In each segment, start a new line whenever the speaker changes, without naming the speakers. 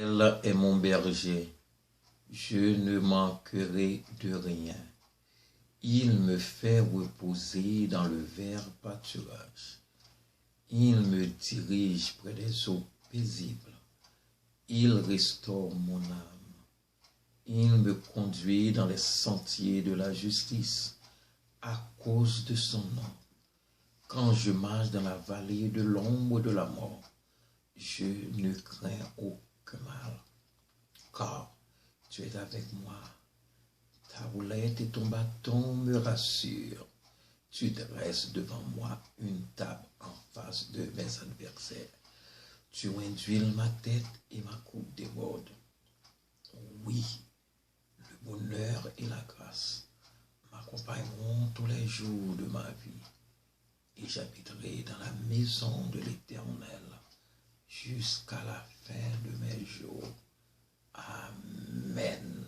Elle est mon berger, je ne manquerai de rien. Il me fait reposer dans le vert pâturage. Il me dirige près des eaux paisibles. Il restaure mon âme. Il me conduit dans les sentiers de la justice à cause de son nom. Quand je marche dans la vallée de l'ombre de la mort, je ne crains aucun mal, car tu es avec moi. Ta roulette et ton bâton me rassurent. Tu dresses devant moi une table en face de mes adversaires. Tu induis ma tête et ma coupe déborde. Oui, le bonheur et la grâce m'accompagneront tous les jours de ma vie, et j'habiterai dans la maison de l'Éternel jusqu'à la fin de mes jours. Amen.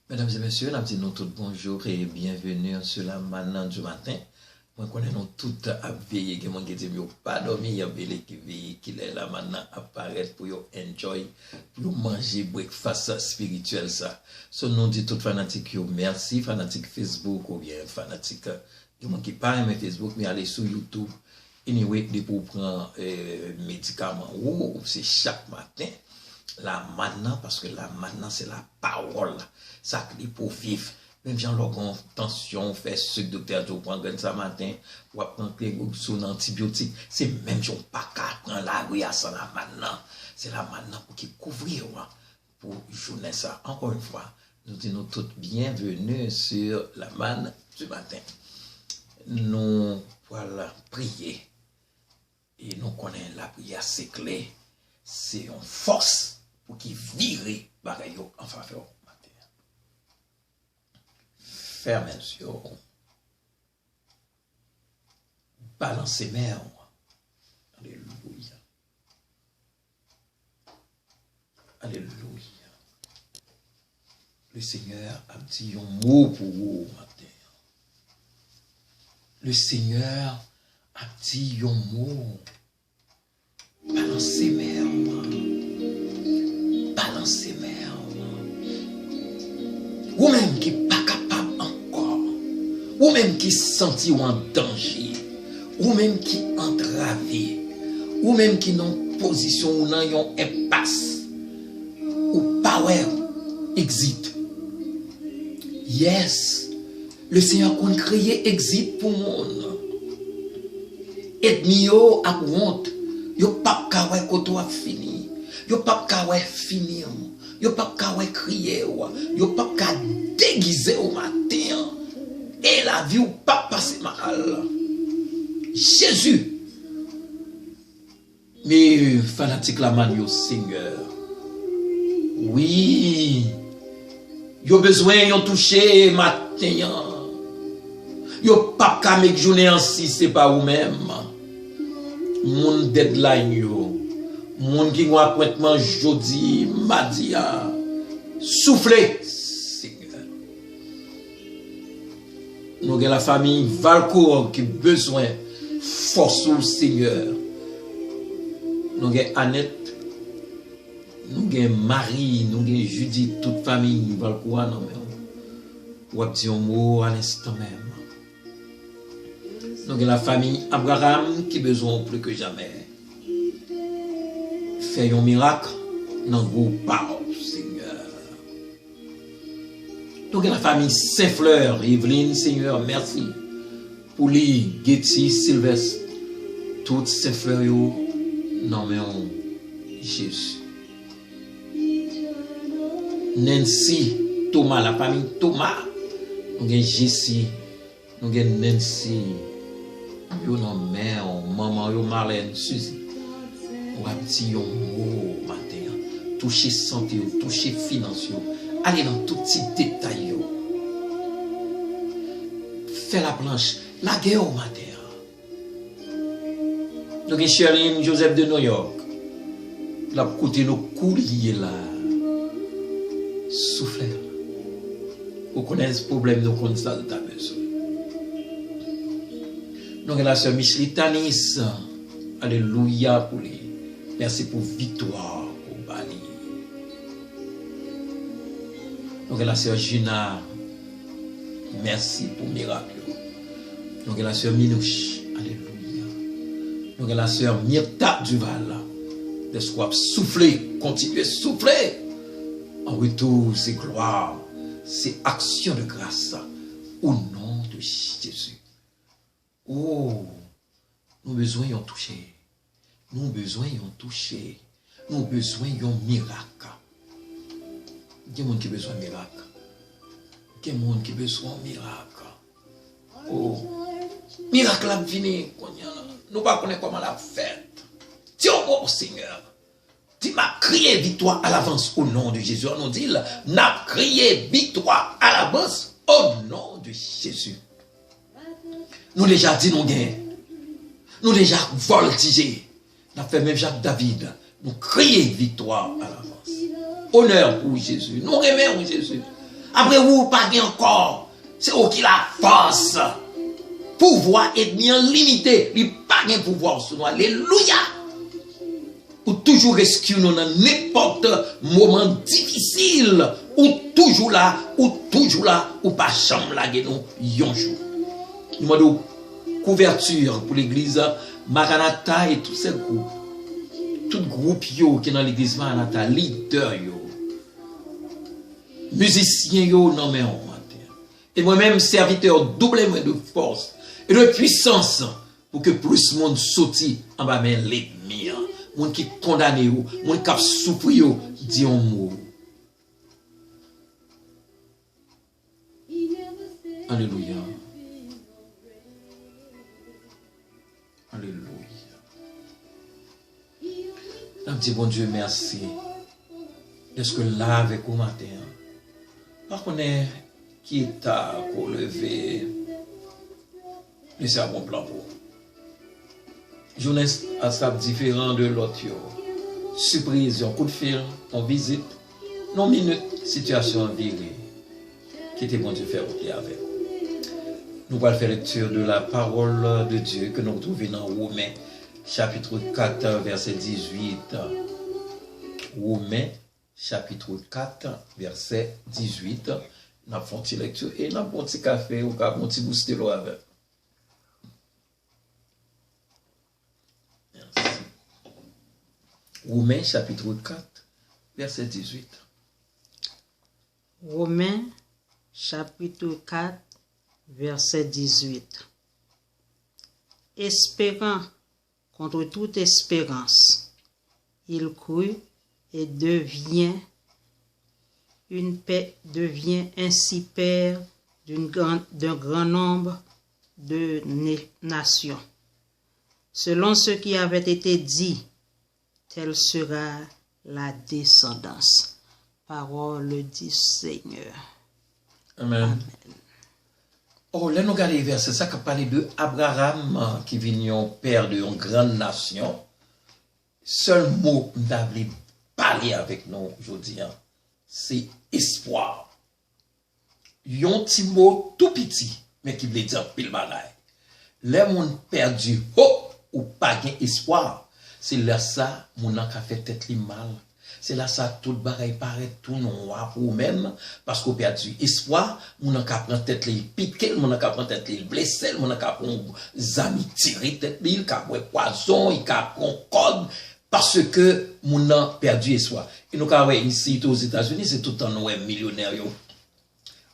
Mesdames et messieurs, nous disons tout bonjour et bienvenue sur la manne du matin. Moi, connais nous toutes à veiller, que moi qui dis pas dormir, il y a qui veille, qui est là maintenant apparaître pour yo enjoy, pour manger breakfast spirituel ça. So nous dit tout fanatique yo merci, fanatique Facebook ou bien fanatique qui pas aimé Facebook mais aller sur YouTube. Anyway, pour prendre médicaments ou c'est chaque matin la manna, parce que la manna c'est la parole, ça qui pour vivre. Même gens leur tension, fait ce que docteur Joe prend ça matin, ou prendre son antibiotique, c'est même gens pas qu'à prendre la rue à ça la manna. C'est la manna pour qui couvrir pour journée ça. Encore une fois, nous disons toutes bienvenue sur la manne du matin. Nous voilà prier. Et nous connaissons la prière, c'est clé. C'est une force pour qui vire pareil en faveur du matin. Fermez les yeux. Balancez mes mains. Alléluia. Alléluia. Le Seigneur a dit un mot pour vous matin. Le Seigneur a dit un mot. Balancez mes mains. Balancez mes mains. Ou même qui pas capable encore. Ou même qui senti en danger. Ou même qui entravé. Ou même qui dans position ou dans une impasse. Ou power exit. Yes. Le Seigneur a créé exit pour le monde. Ethnie yo a honte. Yo pas kawe koto a fini. Yo pas kawe fini. Yo pas kawe crier. Yo pas ka déguiser au matin. Et la vie ou pas passer mal. Jésus. Mais fanatique la man yo Seigneur. Oui. Yo besoin yon toucher matin. Yo pas ka mek journée ainsi c'est pas ou même. Mon deadline yo. Mon qui ont appointement jeudi, mardi. Soufflez, Seigneur. Nous avons la famille Valcourt qui a besoin force au Seigneur. Nous avons Annette, nous avons Marie, nous avons Judith, toute famille Valcourt. Nous avons dit un mot à l'instant même. Nous avons la famille Abraham qui a besoin plus que jamais. Fais un miracle dans vos paroles, Seigneur. Nous avons la famille Saint-Fleur, Evelyne, Seigneur, merci. Pour lui, Getty, Sylvestre, toutes ces fleurs, non mais Jésus. Nancy, Thomas, la famille Thomas. Nous avons Jessie, nous avons Nancy. Yo non mère, maman, yo Marlène, Suzy. Ou a dit yon mot matin. Toucher santé, toucher finance. Allez dans tout petit détail. Fais la planche, la guerre au matin. Nous avons Charline Joseph de New York. La côté nos courriers là. Soufflez. Vous connaissez le problème de constat de ta besoin. Nous avons la sœur Michel Tanis. Alléluia pour lui. Merci pour victoire. Pour Nous avons la sœur Gina. Merci pour le miracle. Nous avons la sœur Minouche. Alléluia. Nous avons la sœur Myrta Duval. Laisse-moi souffler, continuer à souffler. En retour, c'est gloire, c'est action de grâce. Au nom de Jésus. Oh, nous avons besoin de toucher. Nous avons besoin de toucher. Nous avons besoin d'un miracle. Il y a des gens qui ont besoin de miracle. Il y a des gens qui ont besoin de miracle. Oh, miracle a venu. Nous ne connaissons pas comment la fête. Dieu au Seigneur. Tu m'as crié victoire à l'avance au nom de Jésus. On nous dit, n'a crié victoire à l'avance au nom de Jésus. Nous déjà dit nous gagnons. Nous déjà voltigé. Nous avons fait même Jacques David. Nous crions victoire à l'avance. Honneur pour Jésus. Nous remercions Jésus. Après vous, pas encore. C'est vous qui la force. Pouvoir est bien limité. Il n'y a pas de pouvoir sur nous. Alléluia. Ou toujours rescue nous dans n'importe moment difficile. Ou toujours là, ou pas chambre là, nous, yon jour. Nous demandons couverture pour l'église Maranatha et tous ces groupes. Tout groupe yo qui est dans l'église Maranatha, leader yo. Musiciens yo, non mais on. Et moi-même, serviteur doublement de force et de puissance pour que plus de monde sorti en bas mais l'ennemi. Moun qui condamné yo, moun qui souffri yo, dit un mot. Alléluia. Alléluia. Un petit bon Dieu, merci. Est-ce que là avec vous matin? Par contre, qui t'a levé, c'est un bon plan pour vous. Journée à ça différent de l'autre. Surprise, un coup de fil, en visite, non minute, situation virée. Qui était bon Dieu faire avec. Nous allons faire lecture de la parole de Dieu que nous trouvons dans Romains, chapitre 4, verset 18. Romains, chapitre 4, verset 18. Nous avons fait une lecture et nous avons un petit café ou un petit boost de l'eau avec. Romains chapitre 4, verset 18.
Romains chapitre 4, verset 18. Espérant contre toute espérance, il crut et devient ainsi père d'un grand nombre de nations. Selon ce qui avait été dit, telle sera la descendance. Parole du Seigneur.
Amen. Amen. Oh, là nous regardons les versets, ça qui parle de Abraham qui vient père d'une grande nation. Seul mot d'avoir parler avec nous aujourd'hui, c'est espoir. Yon petit mot tout petit, mais qui veut dire pile bagaille. Les gens perdu hope ou pas espoir. C'est là ça, mon an qui a fait tête li mal. C'est là ça, tout bagaille paraît tout noir pour vous-même, parce qu'on perdu espoir, mon an qui a pris tête li piqué, mon an qui a pris tête li blessé, mon an qui a pris zami tiré tête li, qui a pris poison, il a pris code, parce que mon an perdu espoir. Et nous, quand ici, aux États-Unis, c'est tout le temps millionnaire.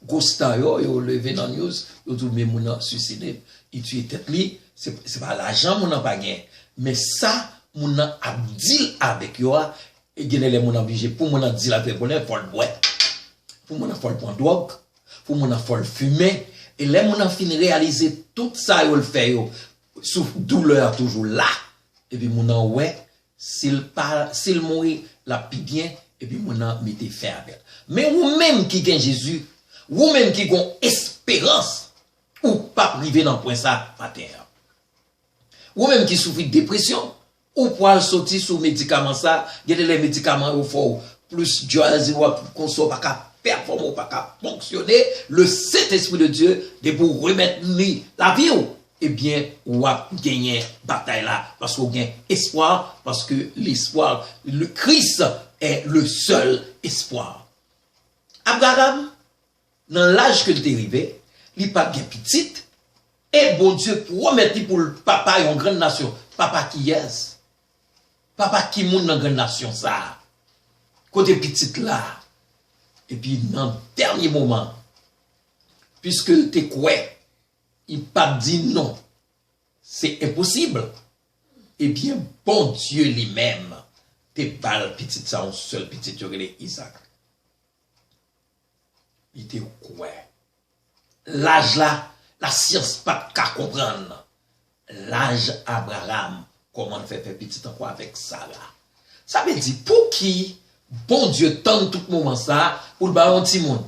Gosta yo levé dans news, yo tout le monde suicidé, il tue tête li, c'est pas l'argent mon an pas gagné, mais ça mon an a deal avec yo et gagner les mon obligé pour mon an deal avec bonheur faut le boire. Pour mon an faut le prendre drogue, pour mon an faut le fumer et les mon an fini réaliser tout ça yo le fait yo sous douleur toujours là et puis mon an ouais s'il mourit la pi bien et puis mon an mettez fin avec. Mais ou même qui gagne Jésus, ou même qui ont espérance, ou pas privé dans le point ça, matin. Ou même qui souffre de dépression, ou pour sortir sous médicaments ça, il y a des médicaments au fort, plus Dieu ou consommer pas qu'à performer, pas qu'à fonctionner, le Saint-Esprit de Dieu, de pour remettre la vie, eh bien, ou a gagné bataille là, parce qu'on gagne espoir, parce que l'espoir, le Christ est le seul espoir. Abraham, dans l'âge que t'es arrivé, il pas bien petite, et bon Dieu promet pour le papa une grande nation. Papa qui est? Papa qui monte dans une grande nation ça? Côté petite là. Et puis dans le dernier moment, puisque t'es quoi, il pas dit non. C'est impossible. Eh bien, bon Dieu lui-même, t'es pas le petit ça, un seul petit Isaac. Il était quoi? L'âge là, la science pas qu'à comprendre. L'âge Abraham, comment on fait petit encore avec Sarah. Ça veut dire, pour qui bon Dieu tente tout moment ça, pour le baron petit monde.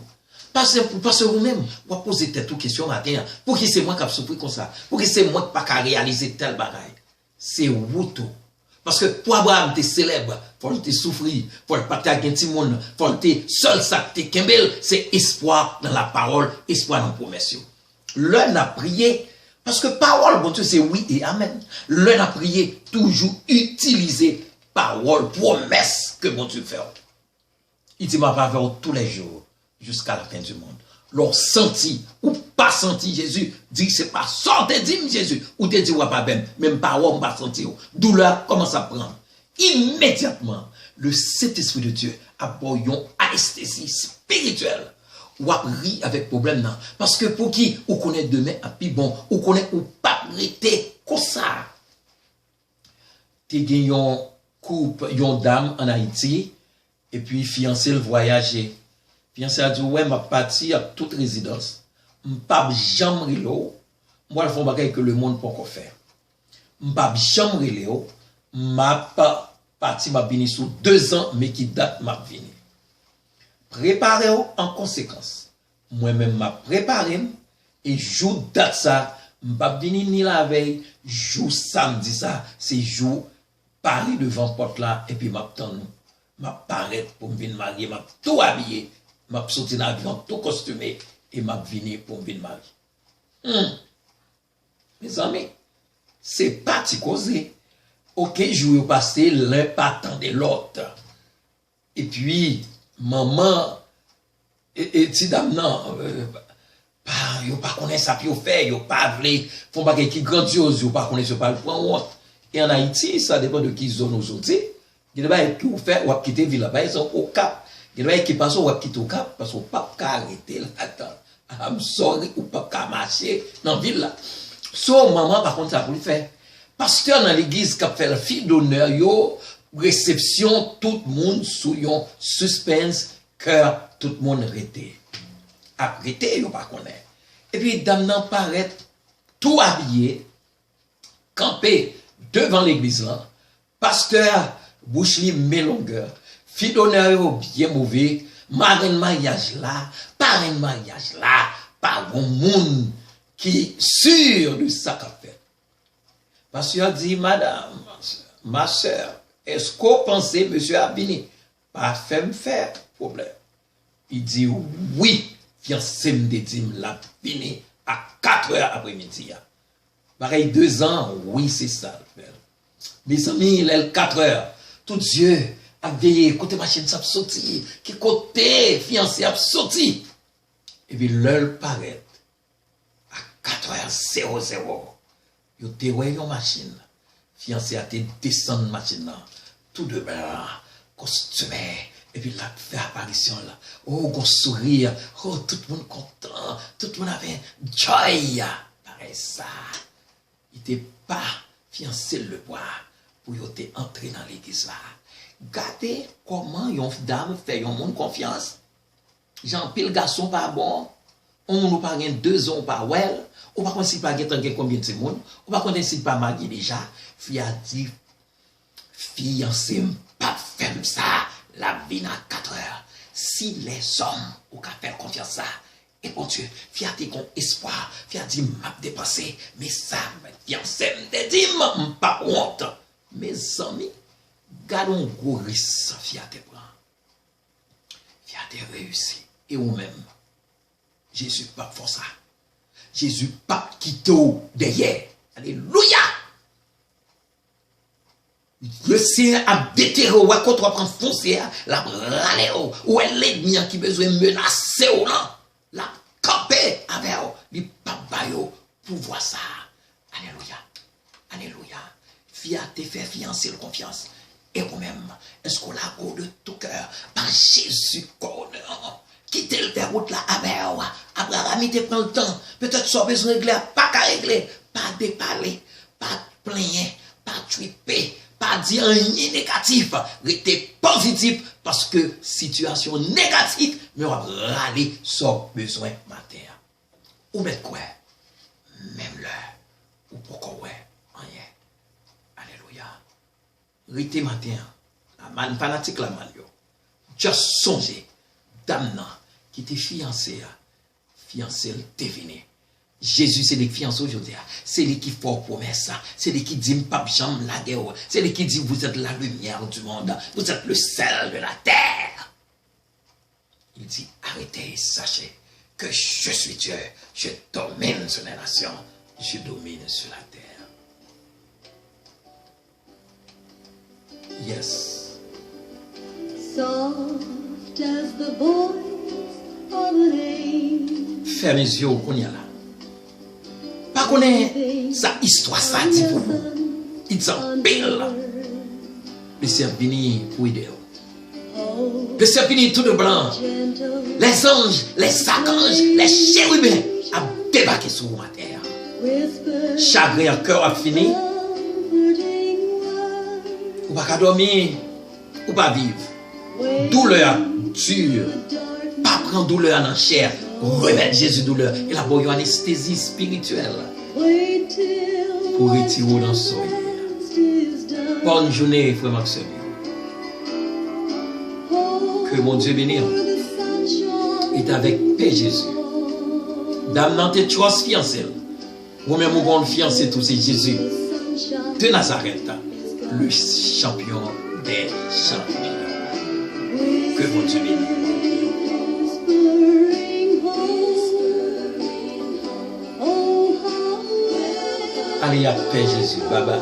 Parce que vous-même, vous posez telle question matin, pour qui c'est moi qui a souffert comme ça, pour qui c'est moi qui n'a pas réaliser tel bagaille. C'est vous tout. Parce que pour Abraham, tu es célèbre, faut te souffrir, faut te partager un petit monde, faut te seul ça te kembel, c'est espoir dans la parole, espoir dans la promesse. L'un a prié, parce que parole, bon Dieu, c'est oui et amen. L'un a prié, toujours utiliser parole, promesse que bon Dieu fait. Il dit, ma faveur tous les jours, jusqu'à la fin du monde. L'on senti ou pas senti Jésus, dit c'est pas sortez dit Jésus, ou te dit ou pas même parole pas senti. Douleur commence à prendre. Immédiatement, le Saint-Esprit de Dieu a une anesthésie spirituelle. Ou a ri avec problème là. Parce que pour qui ou connaît demain à puis bon, ou connaît ou pas prêter comme ça. Tu gagné une couple, une dame en Haïti, et puis fiancé le voyager. Fiancé a dit, ouais, m'a parti à toute résidence. M'pap jamais l'eau. Moi, le fond bagay que le monde peut encore faire. M'pap jamais l'eau. M'a parti, m'a vini sous 2 ans, mais qui date m'a vini. Préparez-vous en conséquence. Moi-même, m'a préparé, et jour date ça, m'pap vini ni la veille, jour samedi ça, c'est jour parler devant porte là, et puis m'a paraître pour me venir marier, m'a tout habillé. M'a sorti dans l'avion tout costumé et m'a venu pour me marier. Mes amis, c'est parti causer. Ok, je vais passer l'un pas de l'autre. Et puis, maman, et ti dame non, yo pas connaît ça, puis yo fait, yo pas vle, font pas qui grandiose, yo pas connaît, yo pas le prendre honte. Et en Haïti, ça dépend de qui zone aujourd'hui. Il y a des gens qui vous fait, ou quitter ville là-bas, ils sont au Cap. Il y a des gens qui passent au quitter au Cap, parce qu'on ne peut pas arrêter là-dedans. I'm sorry, ou pas marcher dans la ville là. So, maman, par contre, ça pour le faire. Pasteur dans l'église qui a fait la fille d'honneur, yo, réception, tout le monde sous yon suspense, cœur, tout le monde arrêté. Arrêté, yo pas connaît. Et puis, dame nan paraît tout habillé, campé devant l'église là. Pasteur, bouche li mélongueur, fille d'honneur bien mauvais, marraine mariage là, parrain mariage là, pas bon monde qui sûr de ça qu'a fait. Pasteur dit, madame, ma soeur, est-ce qu'on pensait, monsieur Abini, pas fait me faire problème? Il dit, oui, fiancé me dit, la fini à 4 heures après-midi. Pareil, 2 ans, oui, c'est ça. Mes amis, il est 4 heures. Tout Dieu a veillé, côté machine, ça a sorti. Qui côté fiancé a sorti. Et puis, l'heure paraît à 4h00. Yo te voyé une machine. Fiancé a te descendre machine là. Tout de blanc, costumé. Et puis là, fait apparition là. Oh, qu'on sourire. Oh, tout le monde content. Tout le monde avait joy. Pareil ça. Il n'était pas fiancé le bois pour y entrer dans l'église là. Regardez comment yon dame fait yon monde confiance. Jean pile garçon pas bon. On nous pas 2 ans pas well. Ou pas qu'on si pas gen combien de monde. Ou pas qu'on si pas marié déjà. Fille a dit fiancé pas femme ça. La vie à 4 heures. Si les hommes ou qu'à faire confiance ça. Et bon Dieu, fille a dit qu'on espoir. Fille a dit m'a dépensé. Mais ça, fiancé me dit pas honte. Mes amis, gardons gros risque, fiat prend. Fiat réussi. Et ou même, Jésus pas pour ça. Jésus pas quitté derrière. Alléluia. Le Seigneur a déterré ou à contre prendre foncière, la râler ou elle l'ennemi qui besoin menacer ou là. La fiancé avec eux, il pas bayo pour voir ça. Alléluia. Alléluia. Te fait fiancé le confiance. Et vous-même, est-ce qu'on l'a au de tout cœur par Jésus quittez le route là avec eux. Abraham, il te prend le temps. Peut-être soit besoin de régler, pas qu'à régler, pas déparler, pas plaigner, pas triper, pas dire rien négatif, rester positif parce que situation négative, mais on va râler sans besoin matin. Ou mettre quoi? Même l'heure. Ou pourquoi ouais? Rien. Alléluia. Rester matin. La man fanatique la man yo. Just songer. Dame qui était fiancé. Fiancé le deviner. Jésus, c'est les fiancés aujourd'hui. C'est lui qui fait promesse. C'est lui qui dit, pas jambe la guerre. C'est lui qui dit, vous êtes la lumière du monde. Vous êtes le sel de la terre. Il dit, arrêtez et sachez que je suis Dieu. Je domine sur les nations. Je domine sur la terre. Yes.
Soft as the voice of an angel.
Fermez les yeux qu'on y a là. Pas connaît sa histoire, ça dit pour vous. Il s'en pile. Le Seigneur venu pour aider. Le Seigneur venu tout de blanc. Les anges, les archanges, les chérubins a débarqué sur ma terre. Chagrin cœur a fini. Ou pas dormir, ou pas vivre. Douleur dure. Pas prendre douleur dans la chair. Remettre Jésus douleur. Et la bonne anesthésie spirituelle. Pour retirer dans le soleil. Bonne journée, frère Maxime. Que mon Dieu bénisse. Est avec paix Jésus. Dame dans tes trois fiancés. Vous-même, vous fiancé tous c'est Jésus de Nazareth. Le champion des champions. Que mon Dieu bénisse. Allez, à paix Jésus. Bye bye.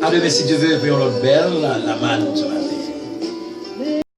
À demain si Dieu veut, voyons l'autre belle, la manne.